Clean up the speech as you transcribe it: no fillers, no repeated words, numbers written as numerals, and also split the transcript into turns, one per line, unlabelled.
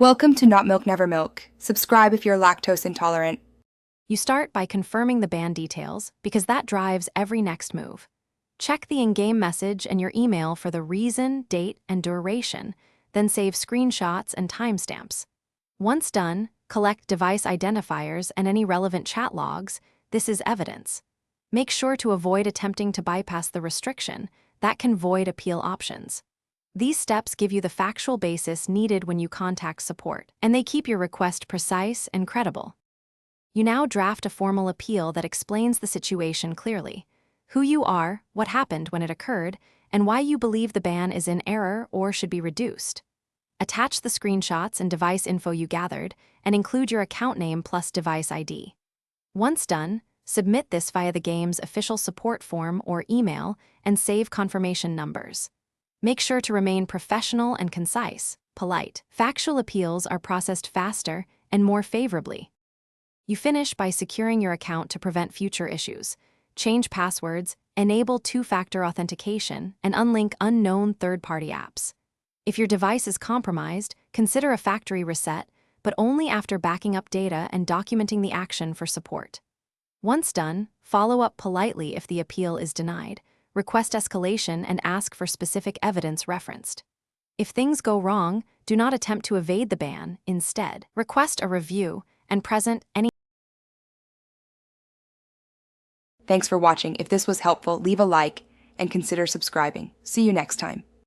Welcome to Not Milk Never Milk. Subscribe if you're lactose intolerant.
You start by confirming the ban details because that drives every next move. Check the in-game message and your email for the reason, date, and duration, then save screenshots and timestamps. Once done, collect device identifiers and any relevant chat logs. This is evidence. Make sure to avoid attempting to bypass the restriction. That can void appeal options. These steps give you the factual basis needed when you contact support, and they keep your request precise and credible. You now draft a formal appeal that explains the situation clearly: who you are, what happened when it occurred, and why you believe the ban is in error or should be reduced. Attach the screenshots and device info you gathered, and include your account name plus device ID. Once done, submit this via the game's official support form or email and save confirmation numbers. Make sure to remain professional and concise, polite. Factual appeals are processed faster and more favorably. You finish by securing your account to prevent future issues. Change passwords, enable two-factor authentication, and unlink unknown third-party apps. If your device is compromised, consider a factory reset, but only after backing up data and documenting the action for support. Once done, follow up politely if the appeal is denied. Request escalation and ask for specific evidence referenced. If things go wrong, do not attempt to evade the ban. Instead, request a review and present any.
Thanks for watching. If this was helpful, leave a like and consider subscribing. See you next time.